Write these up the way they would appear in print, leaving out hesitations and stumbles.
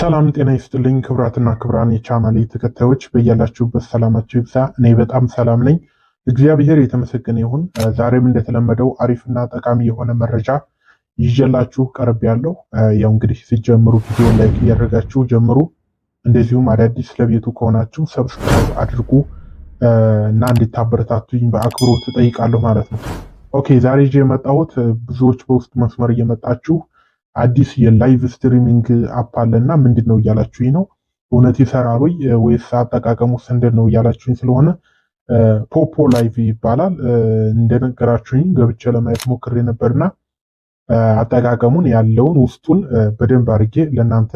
ሰላም ጤና ይስጥልኝ ክብራትና ክብራን የቻናሌ ተከታዮች በያላችሁበት ሰላማችሁ ይብዛ። እኔ በጣም ሰላም ነኝ፣ እግዚአብሔር የተመሰገነ ይሁን። ዛሬም እንደተለመደው አሪፍና ጠቃሚ የሆነ መረጃ ይዤላችሁ ቀርብ ያለው። ያው እንግዲህ ሲጀምሩ ቪዲዮ ላይክ እያደረጋችሁ ጀምሩ። እንደዚሁም አዳዲስ ለቤቱ ከሆናችሁ ሰብስክራይብ አድርጉ እና እንድታበረታቱኝ በአክብሮት እጠይቃለሁ ማለት ነው። ኦኬ ዛሬ ይዤ የመጣሁት ብዙዎች በውስጥ መስመር እየመጣችሁ አዲስ የላይቭ ስትሪሚንግ አፕ አለና ምንድነው እያላችሁኝ ነው። እውነት ይሰራል ወይስ አጠቃቀሙስ እንዴት ነው እያላችሁኝ ስለሆነ ፖፖ ላይቭ ይባላል። እንደነገራችሁኝ ገብቼ ለማየት ሞክሬ ነበርና አጠቃቀሙን ያለውን ውስጡን በደንብ አድርጌ ለእናንተ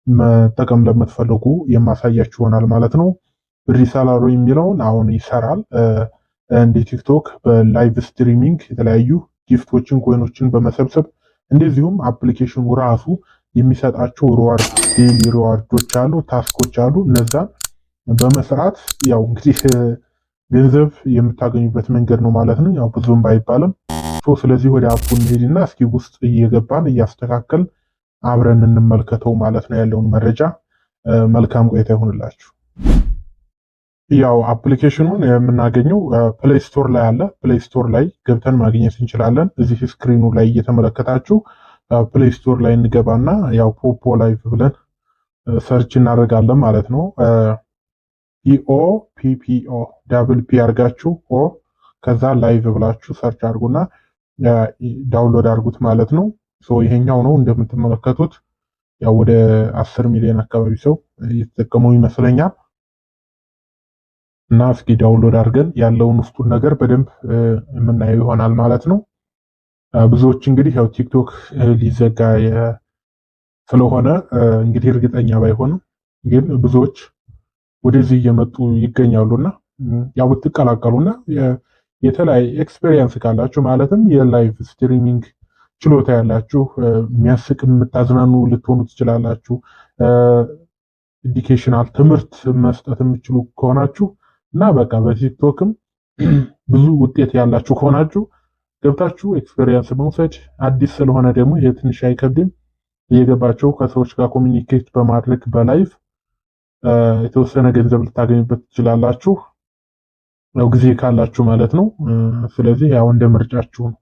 መጠቀም ለምትፈልጉ የማሳያችሁ ይሆናል ማለት ነው። ብር ይሰራል የሚለውን አሁን ይሰራል። እንደ ቲክቶክ በላይቭ ስትሪሚንግ የተለያዩ ጊፍቶችን ኮይኖችን በመሰብሰብ እንደዚሁም አፕሊኬሽኑ ራሱ የሚሰጣቸው ሪዋርድ ዴይሊ ሪዋርዶች አሉ፣ ታስኮች አሉ። እነዛን በመስራት ያው እንግዲህ ገንዘብ የምታገኙበት መንገድ ነው ማለት ነው። ያው ብዙም ባይባልም ስለዚህ ወደ አፑ እንሄድና እስኪ ውስጥ እየገባን እያስተካከል አብረን እንመልከተው ማለት ነው ያለውን መረጃ። መልካም ቆይታ ይሁንላችሁ። ያው አፕሊኬሽኑን የምናገኘው ፕሌይ ስቶር ላይ አለ። ፕሌይ ስቶር ላይ ገብተን ማግኘት እንችላለን። እዚህ ስክሪኑ ላይ እየተመለከታችሁ ፕሌይ ስቶር ላይ እንገባና ያው ፖፖ ላይቭ ብለን ሰርች እናደርጋለን ማለት ነው። ኢኦፒፒኦ ዳብል ፒ አድርጋችሁ ኦ ከዛ ላይቭ ብላችሁ ሰርች አድርጉና ዳውንሎድ አድርጉት ማለት ነው። ይሄኛው ነው እንደምትመለከቱት ያው ወደ 10 ሚሊዮን አካባቢ ሰው እየተጠቀመው ይመስለኛል። እና እስኪ ዳውንሎድ አድርገን ያለውን ውስጡን ነገር በደንብ የምናየው ይሆናል ማለት ነው። ብዙዎች እንግዲህ ያው ቲክቶክ ሊዘጋ ስለሆነ እንግዲህ እርግጠኛ ባይሆንም ግን ብዙዎች ወደዚህ እየመጡ ይገኛሉና ያው ብትቀላቀሉና የተለያየ ኤክስፔሪየንስ ካላችሁ ማለትም የላይቭ ስትሪሚንግ ችሎታ ያላችሁ የሚያስቅ የምታዝናኑ ልትሆኑ ትችላላችሁ። ኤዱኬሽናል ትምህርት መስጠት የምትችሉ ከሆናችሁ እና በቃ በቲክቶክም ብዙ ውጤት ያላችሁ ከሆናችሁ ገብታችሁ ኤክስፔሪየንስ መውሰድ፣ አዲስ ስለሆነ ደግሞ የትንሽ አይከብድም። እየገባችሁ ከሰዎች ጋር ኮሚኒኬት በማድረግ በላይቭ የተወሰነ ገንዘብ ልታገኙበት ትችላላችሁ፣ ያው ጊዜ ካላችሁ ማለት ነው። ስለዚህ ያው እንደ ምርጫችሁ ነው።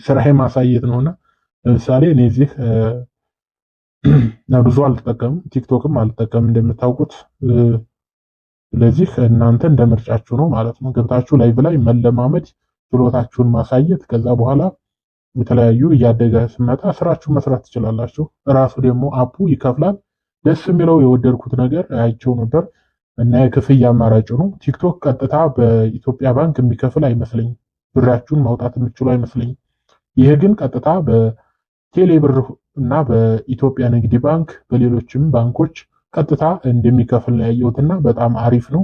ስራዬ ማሳየት ነውና ለምሳሌ እኔ እዚህ ብዙ አልተጠቀምም፣ ቲክቶክም አልተጠቀምም እንደምታውቁት። ስለዚህ እናንተ እንደ ምርጫችሁ ነው ማለት ነው። ገብታችሁ ላይቭ ላይ መለማመድ፣ ችሎታችሁን ማሳየት፣ ከዛ በኋላ የተለያዩ እያደገ ሲመጣ ስራችሁን መስራት ትችላላችሁ። ራሱ ደግሞ አፑ ይከፍላል። ደስ የሚለው የወደድኩት ነገር አይቼው ነበር እና የክፍያ አማራጭ ነው። ቲክቶክ ቀጥታ በኢትዮጵያ ባንክ የሚከፍል አይመስለኝም። ብራችሁን ማውጣት የምትችሉ አይመስለኝም። ይሄ ግን ቀጥታ በቴሌ ብር እና በኢትዮጵያ ንግድ ባንክ በሌሎችም ባንኮች ቀጥታ እንደሚከፍል ነው ያየሁትና በጣም አሪፍ ነው።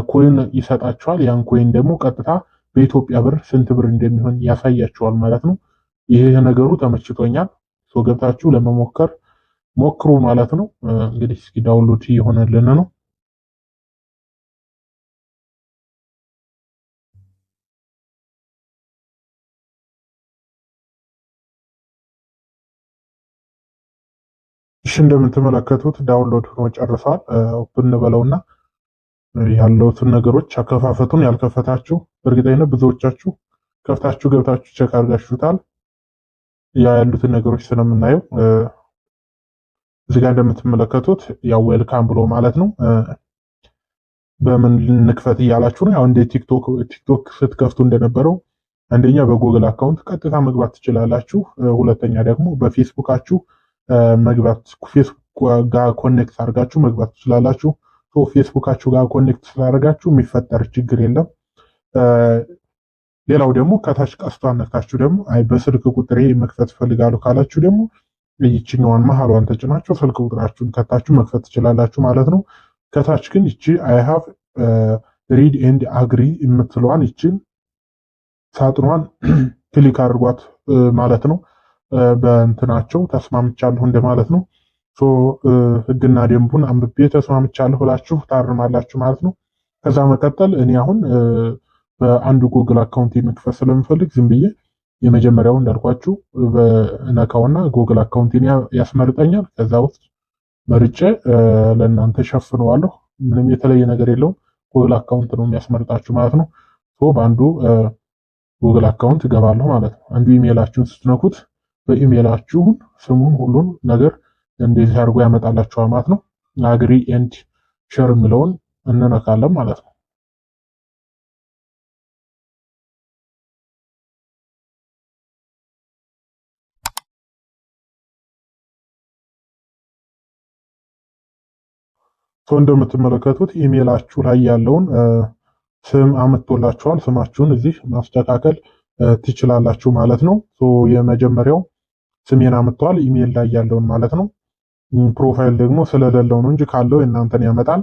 ኮይን ይሰጣችኋል። ያን ኮይን ደግሞ ቀጥታ በኢትዮጵያ ብር ስንት ብር እንደሚሆን ያሳያችኋል ማለት ነው። ይሄ ነገሩ ተመችቶኛል። ገብታችሁ ለመሞከር ሞክሩ ማለት ነው። እንግዲህ እስኪ ዳውንሎድ እየሆነልን ነው። እሺ እንደምትመለከቱት ዳውንሎድ ሆኖ ጨርሷል። ኦፕን በለውና ያለውትን ነገሮች አከፋፈቱን ያልከፈታችሁ በእርግጠኝነት ብዙዎቻችሁ ከፍታችሁ ገብታችሁ ቼክ አድርጋችሁታል። ያሉትን ነገሮች ስለምናየው እዚህ ጋር እንደምትመለከቱት ያው ዌልካም ብሎ ማለት ነው። በምን ልንክፈት እያላችሁ ነው። ያው እንደ ቲክቶክ ስትከፍቱ እንደነበረው አንደኛ በጉግል አካውንት ቀጥታ መግባት ትችላላችሁ። ሁለተኛ ደግሞ በፌስቡካችሁ መግባት ፌስቡክ ጋር ኮኔክት አድርጋችሁ መግባት ትችላላችሁ። ፌስቡካችሁ ጋር ኮኔክት ስላደርጋችሁ የሚፈጠር ችግር የለም። ሌላው ደግሞ ከታች ቀስቷን ነክታችሁ ደግሞ በስልክ ቁጥሬ መክፈት ፈልጋለሁ ካላችሁ ደግሞ ይችኛዋን መሀሏን ተጭናችሁ ስልክ ቁጥራችሁን ከታችሁ መክፈት ትችላላችሁ ማለት ነው። ከታች ግን ይቺ አይ ሃቭ ሪድ ኤንድ አግሪ የምትለዋን ይችን ሳጥኗን ክሊክ አድርጓት ማለት ነው። በእንትናቸው ተስማምቻለሁ እንደማለት ነው። ህግና ደንቡን አንብቤ ተስማምቻለሁ ብላችሁ ታርማላችሁ ማለት ነው። ከዛ መቀጠል እኔ አሁን በአንዱ ጉግል አካውንት መክፈት ስለምፈልግ ዝም ብዬ የመጀመሪያው እንዳልኳችሁ በነካውና ጉግል አካውንቴን ያስመርጠኛል። ከዛ ውስጥ መርጬ ለእናንተ ሸፍነዋለሁ። ምንም የተለየ ነገር የለውም። ጉግል አካውንት ነው የሚያስመርጣችሁ ማለት ነው። በአንዱ ጉግል አካውንት እገባለሁ ማለት ነው። አንዱ ኢሜይላችሁን ስትነኩት በኢሜይላችሁን ስሙን ሁሉን ነገር እንደዚህ አድርጎ ያመጣላችኋል ማለት ነው። አግሪ ኤንድ ሼር የሚለውን እንነካለን ማለት ነው። እንደምትመለከቱት ኢሜይላችሁ ላይ ያለውን ስም አመጥቶላችኋል። ስማችሁን እዚህ ማስተካከል ትችላላችሁ ማለት ነው። የመጀመሪያው ስሜን አመጥቷል፣ ኢሜይል ላይ ያለውን ማለት ነው። ፕሮፋይል ደግሞ ስለሌለው ነው እንጂ ካለው የእናንተን ያመጣል።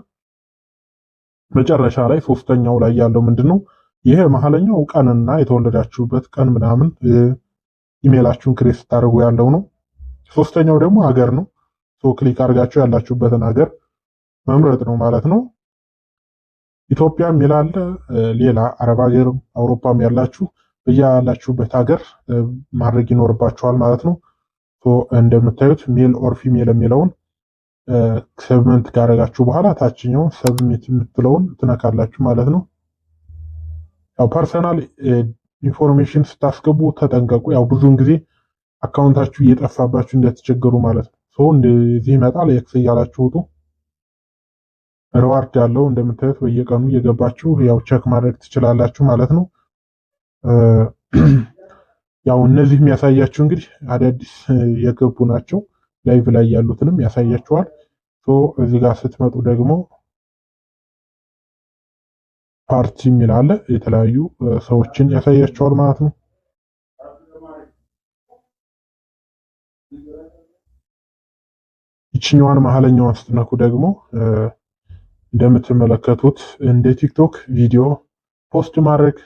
መጨረሻ ላይ ሶስተኛው ላይ ያለው ምንድነው? ይሄ መሀለኛው ቀንና የተወለዳችሁበት ቀን ምናምን ኢሜይላችሁን ክሬት ስታደርጉ ያለው ነው። ሶስተኛው ደግሞ ሀገር ነው። ክሊክ አድርጋችሁ ያላችሁበትን ሀገር መምረጥ ነው ማለት ነው። ኢትዮጵያም ይላል፣ ሌላ አረብ ሀገርም አውሮፓም ያላችሁ በያላችሁበት ሀገር ማድረግ ይኖርባችኋል ማለት ነው። እንደምታዩት ሜል ኦር ፊሜል የሚለውን ሰብመንት ካደረጋችሁ በኋላ ታችኛውን ሰብሚት የምትለውን ትነካላችሁ ማለት ነው። ያው ፐርሰናል ኢንፎርሜሽን ስታስገቡ ተጠንቀቁ። ያው ብዙውን ጊዜ አካውንታችሁ እየጠፋባችሁ እንደተቸገሩ ማለት ነው። እንደዚህ ይመጣል። ኤክስ እያላችሁ ውጡ። ሪዋርድ ያለው እንደምታዩት በየቀኑ እየገባችሁ ያው ቼክ ማድረግ ትችላላችሁ ማለት ነው። ያው እነዚህ የሚያሳያችሁ እንግዲህ አዳዲስ የገቡ ናቸው። ላይቭ ላይ ያሉትንም ያሳያችኋል። እዚህ ጋር ስትመጡ ደግሞ ፓርቲ የሚል አለ። የተለያዩ ሰዎችን ያሳያችኋል ማለት ነው። ይችኛዋን መሀለኛዋን ስትነኩ ደግሞ እንደምትመለከቱት እንደ ቲክቶክ ቪዲዮ ፖስት ማድረግ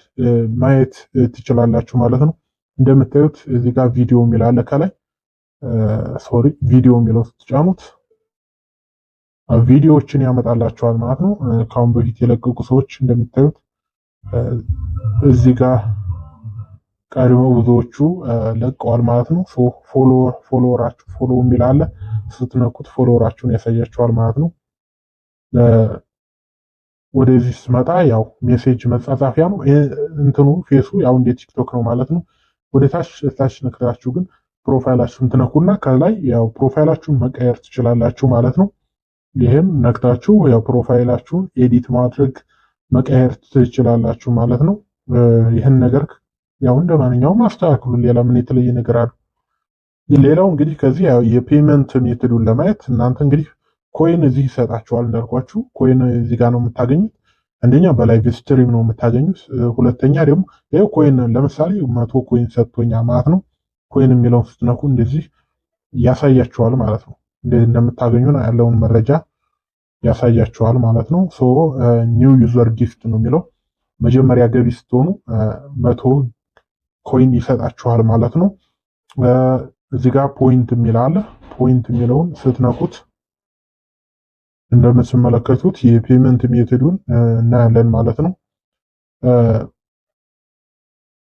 ማየት ትችላላችሁ ማለት ነው። እንደምታዩት እዚህ ጋር ቪዲዮ የሚል አለ ከላይ ቪዲዮ የሚለው ስትጫኑት ቪዲዮዎችን ያመጣላችኋል ማለት ነው። ከአሁን በፊት የለቀቁ ሰዎች እንደምታዩት እዚህ ጋር ቀድሞ ብዙዎቹ ለቀዋል ማለት ነው። ፎሎወራችሁ ፎሎ የሚል አለ። ስትነኩት ፎሎወራችሁን ያሳያችኋል ማለት ነው። ወደዚህ ስመጣ ያው ሜሴጅ መጻጻፊያ ነው እንትኑ ፌሱ ያው እንደ ቲክቶክ ነው ማለት ነው። ወደ ታች ነክታችሁ ግን ፕሮፋይላችሁን ትነኩና ከላይ ያው ፕሮፋይላችሁን መቀየር ትችላላችሁ ማለት ነው። ይሄም ነክታችሁ ያው ፕሮፋይላችሁን ኤዲት ማድረግ መቀየር ትችላላችሁ ማለት ነው። ይህን ነገር ያው እንደማንኛውም አስተካክሉ። ሌላ ምን የተለየ ነገር አለ? ሌላው እንግዲህ ከዚህ ያው የፔመንት ሜቶዱን ለማየት እናንተ እንግዲህ ኮይን እዚህ ይሰጣችኋል። እንዳልኳችሁ ኮይን እዚህ ጋር ነው የምታገኙት። አንደኛ በላይቭ ስትሪም ነው የምታገኙት። ሁለተኛ ደግሞ ይሄ ኮይን ለምሳሌ 100 ኮይን ሰጥቶኛል ማለት ነው። ኮይን የሚለውን ስትነኩ እንደዚህ ያሳያችኋል ማለት ነው። እንደምታገኙ ያለውን መረጃ ያሳያችኋል ማለት ነው። ኒው ዩዘር ጊፍት ነው የሚለው መጀመሪያ ገቢ ስትሆኑ 100 ኮይን ይሰጣችኋል ማለት ነው። እዚህ ጋር ፖይንት የሚል አለ። ፖይንት የሚለውን ስትነኩት እንደምትመለከቱት የፔመንት ሜቶዱን እናያለን ማለት ነው።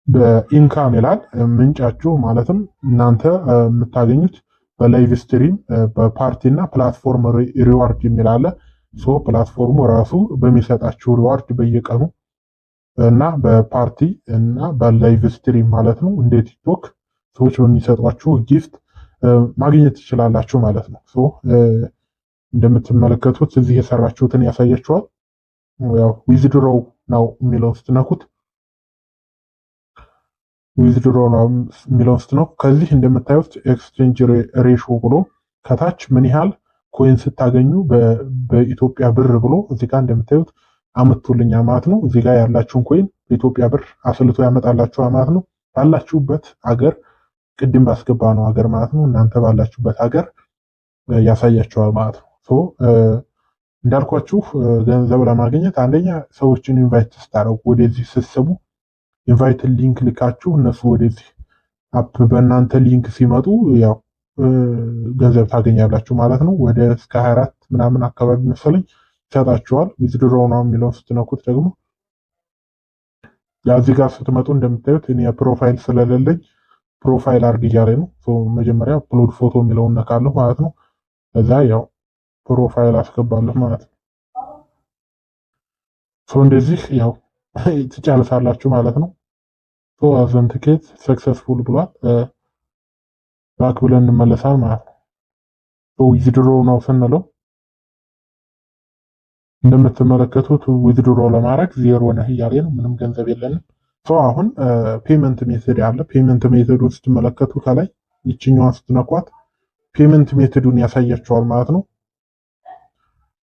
በኢንካም ይላል ምንጫችሁ ማለትም እናንተ የምታገኙት በላይቭ ስትሪም በፓርቲ እና ፕላትፎርም ሪዋርድ የሚል አለ። ፕላትፎርሙ ራሱ በሚሰጣችሁ ሪዋርድ በየቀኑ እና በፓርቲ እና በላይቭ ስትሪም ማለት ነው እንደ ቲክቶክ ሰዎች በሚሰጧችሁ ጊፍት ማግኘት ትችላላችሁ ማለት ነው። እንደምትመለከቱት እዚህ የሰራችሁትን ያሳያችኋል። ያው ዊዝድሮው ነው የሚለውን ስትነኩት ዊዝድሮው ነው የሚለውን ስትነኩ ከዚህ እንደምታዩት ኤክስቼንጅ ሬሾ ብሎ ከታች ምን ያህል ኮይን ስታገኙ በኢትዮጵያ ብር ብሎ እዚህ ጋር እንደምታዩት አመጡልኛል ማለት ነው። እዚህ ጋር ያላችሁን ኮይን በኢትዮጵያ ብር አስልቶ ያመጣላችኋል ማለት ነው። ባላችሁበት ሀገር ቅድም ባስገባ ነው ሀገር ማለት ነው። እናንተ ባላችሁበት ሀገር ያሳያችኋል ማለት ነው። እንዳልኳችሁ ገንዘብ ለማግኘት አንደኛ ሰዎችን ኢንቫይት ስታደርጉ ወደዚህ ስትስቡ ኢንቫይት ሊንክ ልካችሁ እነሱ ወደዚህ አፕ በእናንተ ሊንክ ሲመጡ ያው ገንዘብ ታገኛላችሁ ማለት ነው። ወደ እስከ 24 ምናምን አካባቢ መሰለኝ ይሰጣችኋል። ዊዝድሮ ነው የሚለውን ስትነኩት ደግሞ ያው እዚህ ጋር ስትመጡ እንደምታዩት እኔ ፕሮፋይል ስለሌለኝ ፕሮፋይል አድርግ እያለኝ ነው። መጀመሪያ አፕሎድ ፎቶ የሚለውን ነካለሁ ማለት ነው። ከዛ ያው ፕሮፋይል አስገባለሁ ማለት ነው። እንደዚህ ያው ትጨርሳላችሁ ማለት ነው። አውዘንቲኬት ሰክሰስፉል ብሏል። ባክ ብለን እንመለሳል ማለት ነው። ዊዝድሮ ነው ስንለው እንደምትመለከቱት ዊዝድሮ ለማድረግ ዜሮ ነህ እያለ ነው። ምንም ገንዘብ የለንም። አሁን ፔመንት ሜተድ አለ። ፔመንት ሜተዱን ስትመለከቱ ከላይ ይችኛዋን ስትነኳት ፔመንት ሜተዱን ያሳያቸዋል ማለት ነው።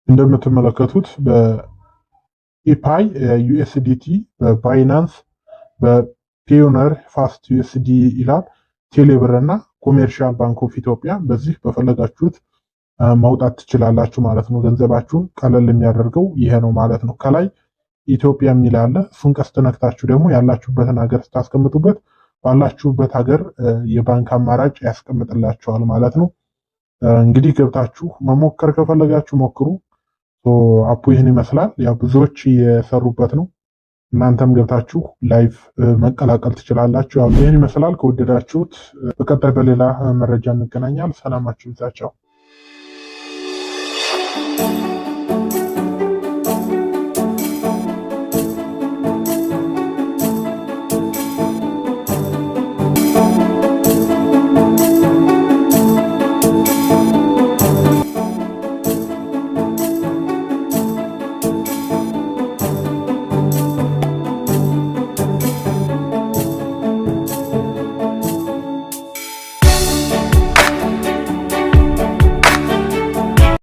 እንደምትመለከቱት በኢፓይ ዩኤስዲቲ፣ በባይናንስ፣ በፒዮነር ፋስት ዩኤስዲ ይላል። ቴሌብር እና ኮሜርሻል ባንክ ኦፍ ኢትዮጵያ በዚህ በፈለጋችሁት ማውጣት ትችላላችሁ ማለት ነው። ገንዘባችሁን ቀለል የሚያደርገው ይሄ ነው ማለት ነው። ከላይ ኢትዮጵያ የሚል አለ። እሱን ቀስት ነክታችሁ ደግሞ ያላችሁበትን ሀገር ስታስቀምጡበት ባላችሁበት ሀገር የባንክ አማራጭ ያስቀምጥላችኋል ማለት ነው። እንግዲህ ገብታችሁ መሞከር ከፈለጋችሁ ሞክሩ። አፑ ይህን ይመስላል። ያው ብዙዎች የሰሩበት ነው። እናንተም ገብታችሁ ላይቭ መቀላቀል ትችላላችሁ። ያው ይህን ይመስላል። ከወደዳችሁት በቀጣይ በሌላ መረጃ እንገናኛል። ሰላማችሁ ይብዛችሁ።